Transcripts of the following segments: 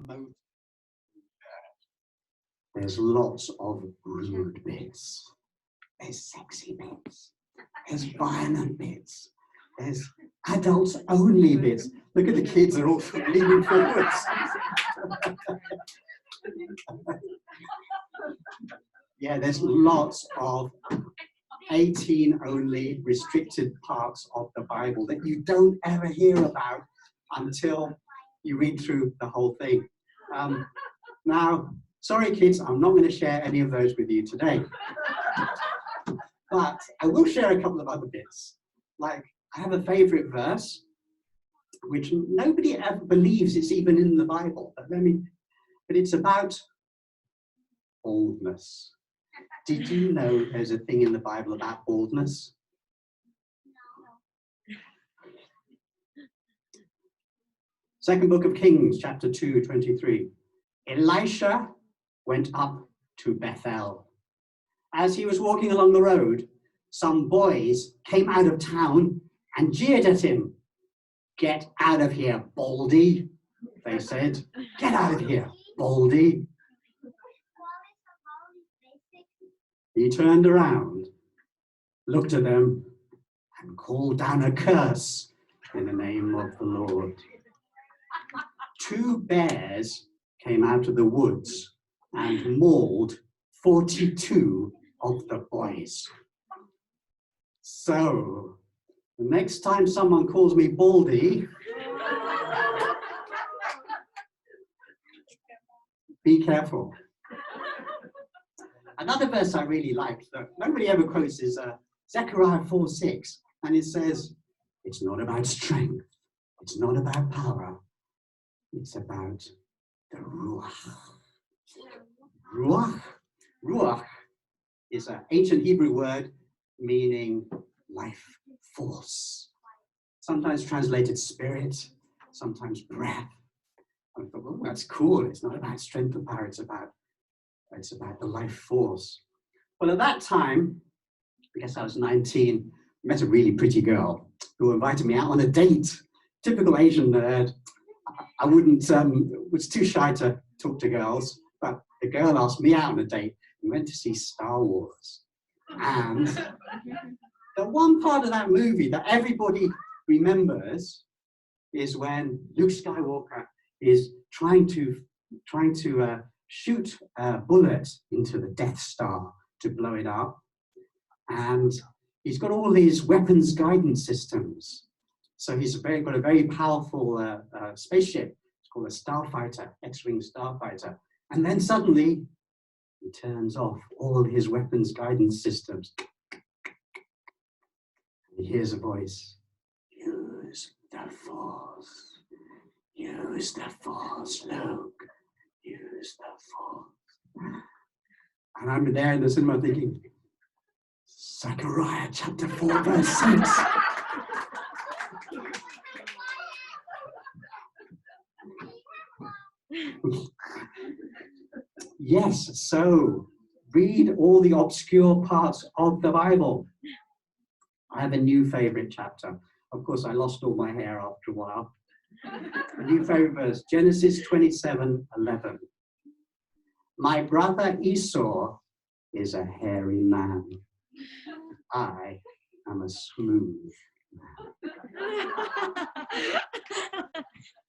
promote. There's lots of rude bits. There's sexy bits. There's violent bits. There's adults only bits. Look at the kids, they're all leaning forwards. Yeah, there's lots of 18 only restricted parts of the Bible that you don't ever hear about until you read through the whole thing. Now, sorry kids, I'm not going to share any of those with you today. But I will share a couple of other bits. Like, I have a favorite verse, which nobody ever believes it's even in the Bible. But it's about boldness. Did you know there's a thing in the Bible about boldness? Second book of Kings, chapter 2:23. Elisha went up to Bethel. As he was walking along the road, some boys came out of town and jeered at him. "Get out of here, Baldy," they said. "Get out of here, Baldy." He turned around, looked at them, and called down a curse in the name of the Lord. 2 bears came out of the woods and mauled 42 of the boys. So, the next time someone calls me Baldy, be careful. Another verse I really like that nobody ever quotes is Zechariah 4:6, and it says, "It's not about strength, it's not about power, it's about the Ruach." Ruach is an ancient Hebrew word meaning life force. Sometimes translated spirit, sometimes breath. I thought, well, that's cool. It's not about strength or power, it's about the life force. Well, at that time, I guess I was 19, I met a really pretty girl who invited me out on a date. Typical Asian nerd. I was too shy to talk to girls, but the girl asked me out on a date. We went to see Star Wars. And the one part of that movie that everybody remembers is when Luke Skywalker is trying to shoot a bullet into the Death Star to blow it up. And he's got all these weapons guidance systems. So he's got a very powerful spaceship. It's called a starfighter, X-wing starfighter. And then suddenly he turns off all his weapons guidance systems. And he hears a voice, "Use the Force. Use the Force, Luke. Use the Force." And I'm there in the cinema thinking, Zechariah chapter 4, verse 6. Yes, so read all the obscure parts of the Bible. I have a new favorite chapter. Of course, I lost all my hair after a while. A new favorite verse, Genesis 27:11. My brother Esau is a hairy man. I am a smooth man.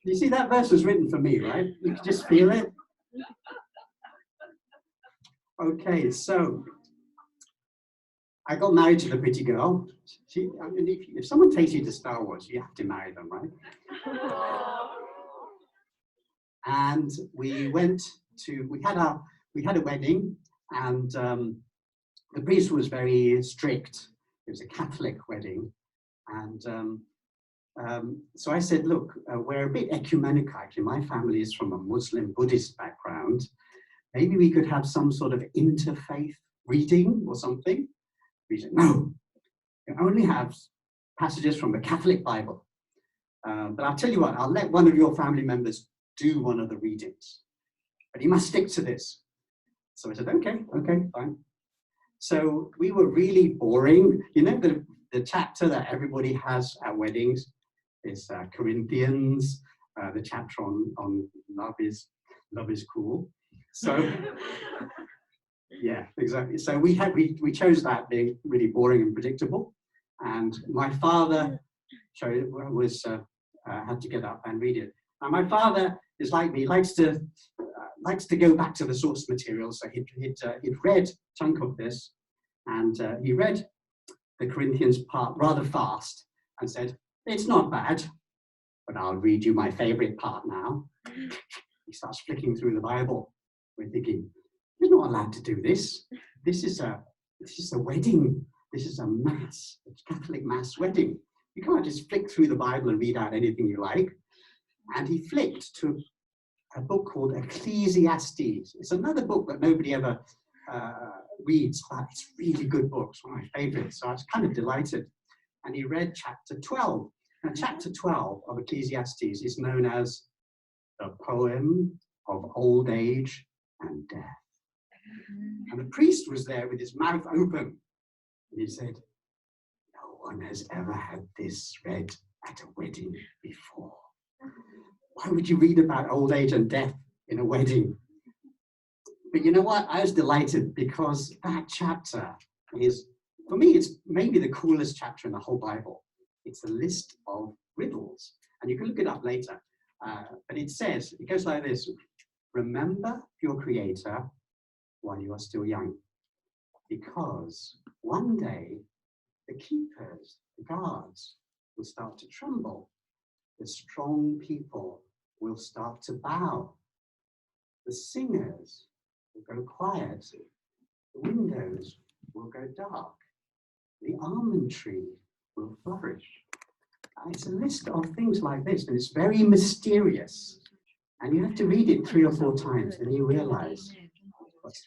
You see, that verse was written for me, right? You can just feel it. Okay, so I got married to the pretty girl. If someone takes you to Star Wars, you have to marry them, right? And we had a wedding, and the priest was very strict. It was a Catholic wedding, and so I said, look, we're a bit ecumenical. Actually, my family is from a Muslim Buddhist background. Maybe we could have some sort of interfaith reading or something. We said, no, you only have passages from the Catholic Bible. But I'll tell you what, I'll let one of your family members do one of the readings. But you must stick to this. So I said, okay, fine. So we were really boring. You know, the chapter that everybody has at weddings is Corinthians. The chapter on love is love is cool. So, yeah, exactly. So we chose that being really boring and predictable. And my father had to get up and read it. And my father is like me, likes to go back to the source material. So he'd read a chunk of this, and he read the Corinthians part rather fast and said, "It's not bad, but I'll read you my favorite part now." He starts flicking through the Bible. We're thinking, "You're not allowed to do this. This is a wedding. This is a mass, a Catholic mass wedding. You can't just flick through the Bible and read out anything you like." And he flicked to a book called Ecclesiastes. It's another book that nobody ever reads, but it's a really good book. It's one of my favorites. So I was kind of delighted. And he read chapter 12. Now, chapter 12 of Ecclesiastes is known as the poem of old age and death. And the priest was there with his mouth open. And he said, "No one has ever had this read at a wedding before. Why would you read about old age and death in a wedding?" But you know what? I was delighted because that chapter is, for me, it's maybe the coolest chapter in the whole Bible. It's a list of riddles. And you can look it up later. But it says, it goes like this: remember your Creator while you are still young, because one day the keepers, the guards, will start to tremble. The strong people will start to bow. The singers will go quiet. The windows will go dark. The almond tree will flourish. It's a list of things like this, and it's very mysterious. And you have to read it 3 or 4 times, and you realize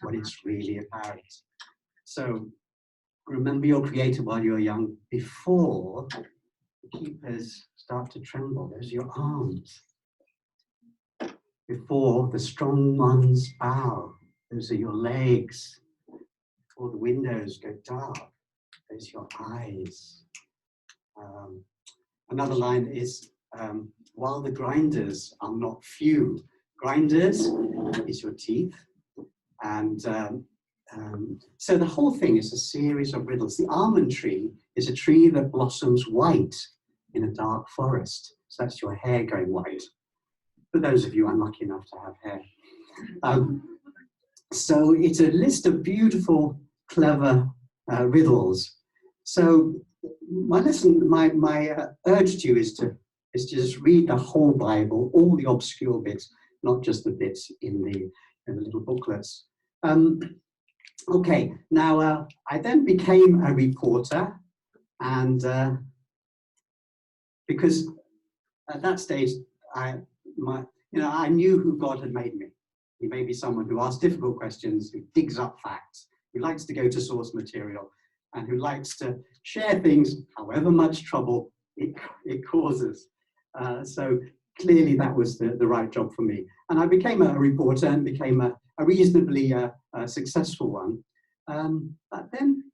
what it's really about. So remember your Creator while you're young, before the keepers start to tremble. There's your arms. Before the strong ones bow, those are your legs. Before the windows go dark, there's your eyes. Another line is, while the grinders are not few. Grinders is your teeth. And so the whole thing is a series of riddles. The almond tree is a tree that blossoms white in a dark forest. So that's your hair going white. For those of you unlucky enough to have hair. So it's a list of beautiful, clever riddles. So my lesson, my urge to you is to just read the whole Bible, all the obscure bits, not just the bits in the little booklets. Okay, now I then became a reporter, and because at that stage I knew who God had made me. He made me someone who asks difficult questions, who digs up facts, who likes to go to source material, and who likes to share things, however much trouble it causes. So clearly that was the right job for me. And I became a reporter and became a reasonably successful one. But then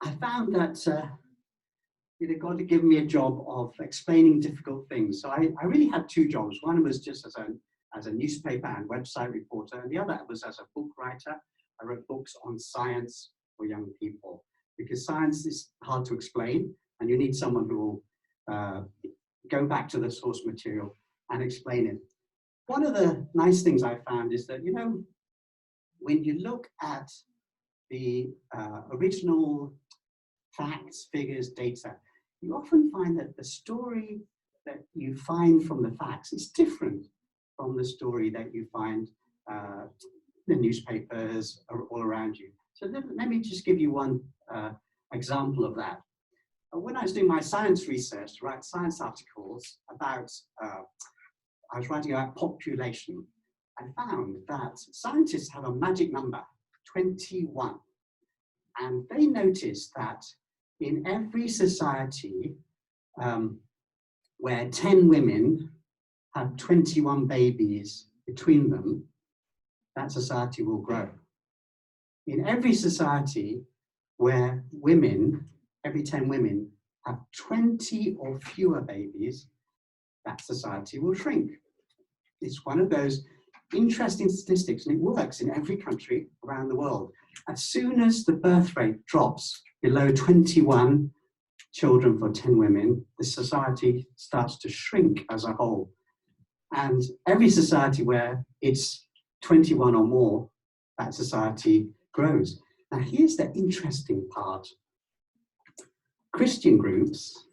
I found that God had given me a job of explaining difficult things. So I really had 2 jobs. One was just as a newspaper and website reporter, and the other was as a book writer. I wrote books on science for young people, because science is hard to explain, and you need someone who will go back to the source material and explain it. One of the nice things I found is that, when you look at the original facts, figures, data, you often find that the story that you find from the facts is different from the story that you find the newspapers are all around you. So let me just give you one example of that. When I was doing my science research, to write science articles about, I was writing about population, I found that scientists have a magic number, 21. And they noticed that in every society where 10 women have 21 babies between them, that society will grow. In every society where women, every 10 women, have 20 or fewer babies, that society will shrink. It's one of those interesting statistics, and it works in every country around the world. As soon as the birth rate drops below 21 children for 10 women, the society starts to shrink as a whole. And every society where it's 21 or more, that society grows. Now, here's the interesting part. Christian groups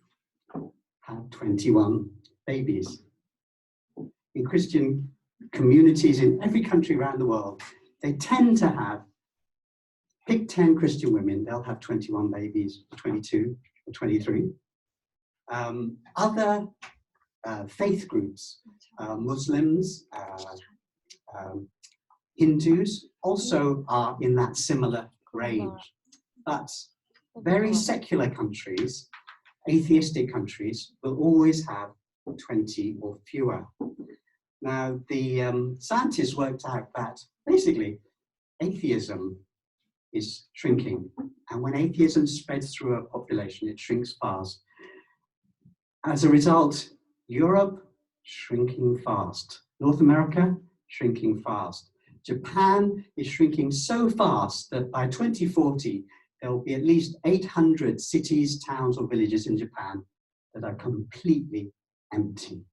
have 21 babies. In Christian communities in every country around the world, they tend to have, pick 10 Christian women, they'll have 21 babies, or 22, or 23. Other faith groups, Muslims, Hindus also are in that similar range. But very secular countries, atheistic countries, will always have 20 or fewer. Now, the scientists worked out that basically atheism is shrinking. And when atheism spreads through a population, it shrinks fast. As a result, Europe, shrinking fast. North America, shrinking fast. Japan is shrinking so fast that by 2040, there will be at least 800 cities, towns, or villages in Japan that are completely empty.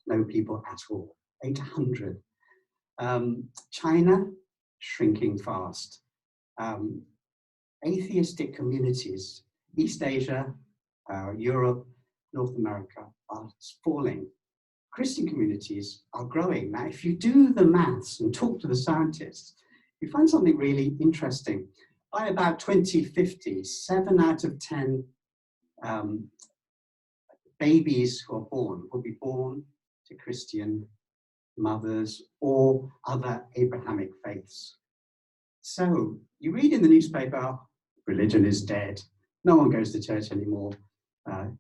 No people at all. 800. China, shrinking fast. Atheistic communities, East Asia, Europe, North America, are falling. Christian communities are growing. Now, if you do the maths and talk to the scientists, you find something really interesting. By about 2050, 7 out of 10 babies who are born will be born to Christian mothers or other Abrahamic faiths. So you read in the newspaper, religion is dead. No one goes to church anymore.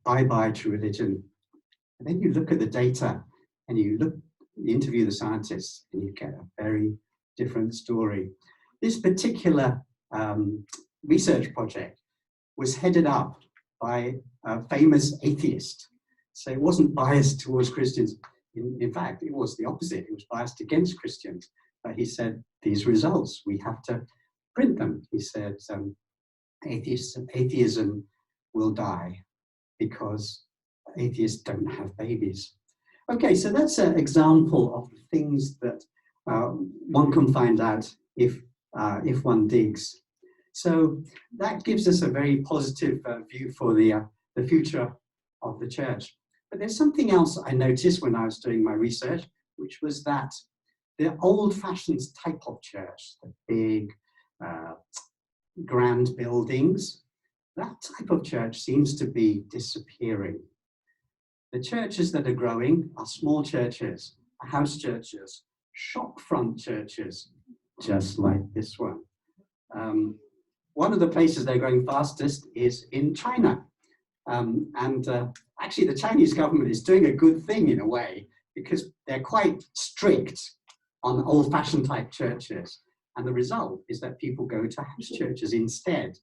Bye-bye to religion. And then you look at the data and you interview the scientists and you get a very different story. This particular research project was headed up by a famous atheist. So it wasn't biased towards Christians. In fact, it was the opposite. It was biased against Christians. But he said, these results, we have to print them. He said, atheism will die because atheists don't have babies. Okay, so that's an example of the things that one can find out if one digs. So that gives us a very positive view for the future of the church. But there's something else I noticed when I was doing my research, which was that the old-fashioned type of church, the big, grand buildings, that type of church seems to be disappearing. The churches that are growing are small churches, house churches, shop front churches, just like this one. One of the places they're growing fastest is in China. Actually, the Chinese government is doing a good thing in a way, because they're quite strict on old-fashioned type churches. And the result is that people go to house churches instead.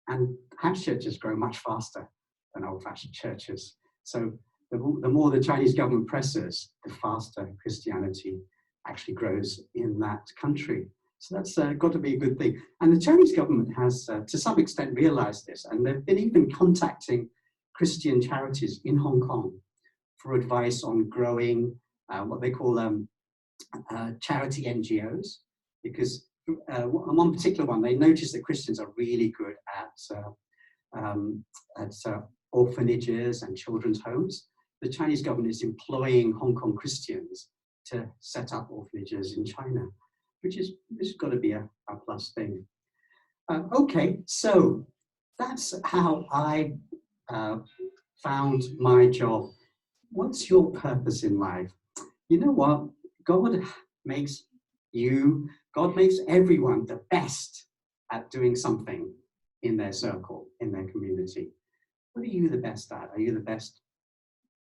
And house churches grow much faster than old-fashioned churches. So the more the Chinese government presses, the faster Christianity actually grows in that country. So that's got to be a good thing. And the Chinese government has, to some extent, realized this. And they've been even contacting Christian charities in Hong Kong for advice on growing what they call charity NGOs. Because on one particular one, they noticed that Christians are really good at orphanages and children's homes. The Chinese government is employing Hong Kong Christians to set up orphanages in China, which is, this has got to be a plus thing. Okay, so that's how I found my job. What's your purpose in life? You know what? God makes everyone the best at doing something in their circle, in their community. What are you the best at? Are you the best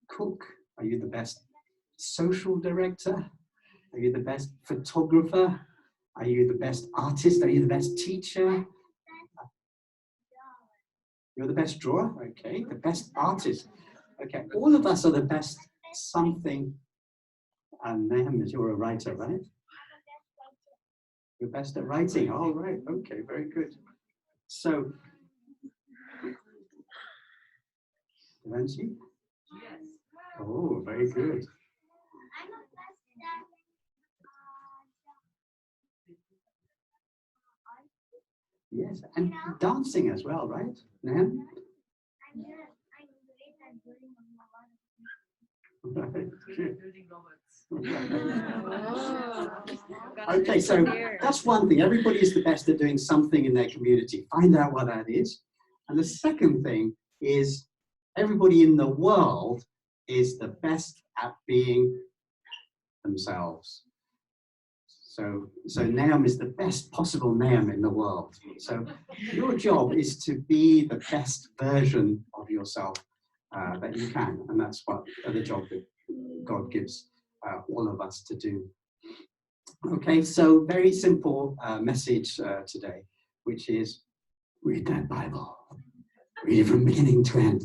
cook? Are you the best social director? Are you the best photographer? Are you the best artist? Are you the best teacher? You're the best drawer? Okay. The best artist? Okay. All of us are the best something And Nahum, you're a writer, right? You're best at writing. Oh, right. Okay, very good. So, Nancy? Yes. Oh, very good. Yes, and dancing as well, right? Nahum? Okay, so that's one thing. Everybody is the best at doing something in their community. Find out what that is. And the second thing is everybody in the world is the best at being themselves. So Nahum is the best possible Nahum in the world. So your job is to be the best version of yourself that you can. And that's what the job that God gives all of us to do. Okay, so very simple message today, which is read that Bible. Read it from beginning to end.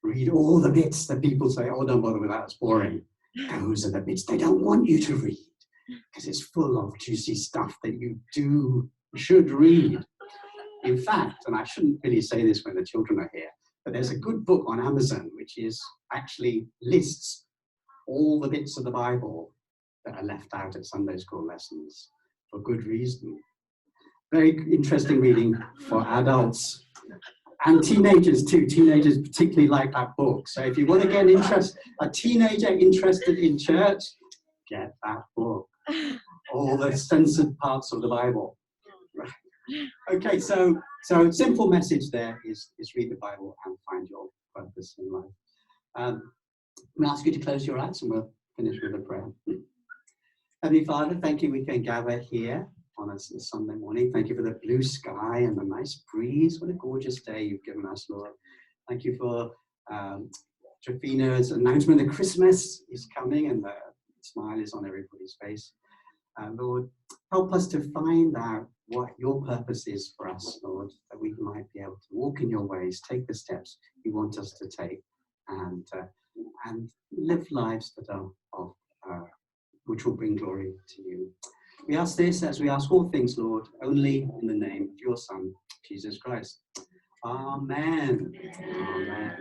Read all the bits that people say, oh, don't bother with that, it's boring. Those are the bits they don't want you to read, because it's full of juicy stuff that you should read. In fact, and I shouldn't really say this when the children are here, but there's a good book on Amazon which is actually lists all the bits of the Bible that are left out at Sunday school lessons for good reason. Very interesting reading for adults and teenagers too. Teenagers particularly like that book. So if you want to get a teenager interested in church, get that book. All the censored parts of the Bible. Okay, so simple message there is read the Bible and find your purpose in life. I'm going to ask you to close your eyes and we'll finish with a prayer. Heavenly Father, thank you we can gather here on a Sunday morning. Thank you for the blue sky and the nice breeze. What a gorgeous day you've given us, Lord. Thank you for Trafina's announcement that Christmas is coming and the smile is on everybody's face. Lord, help us to find out what your purpose is for us, Lord, that we might be able to walk in your ways, take the steps you want us to take, and live lives that are of which will bring glory to you. We ask this as we ask all things, Lord, only in the name of your Son, Jesus Christ. Amen. Amen.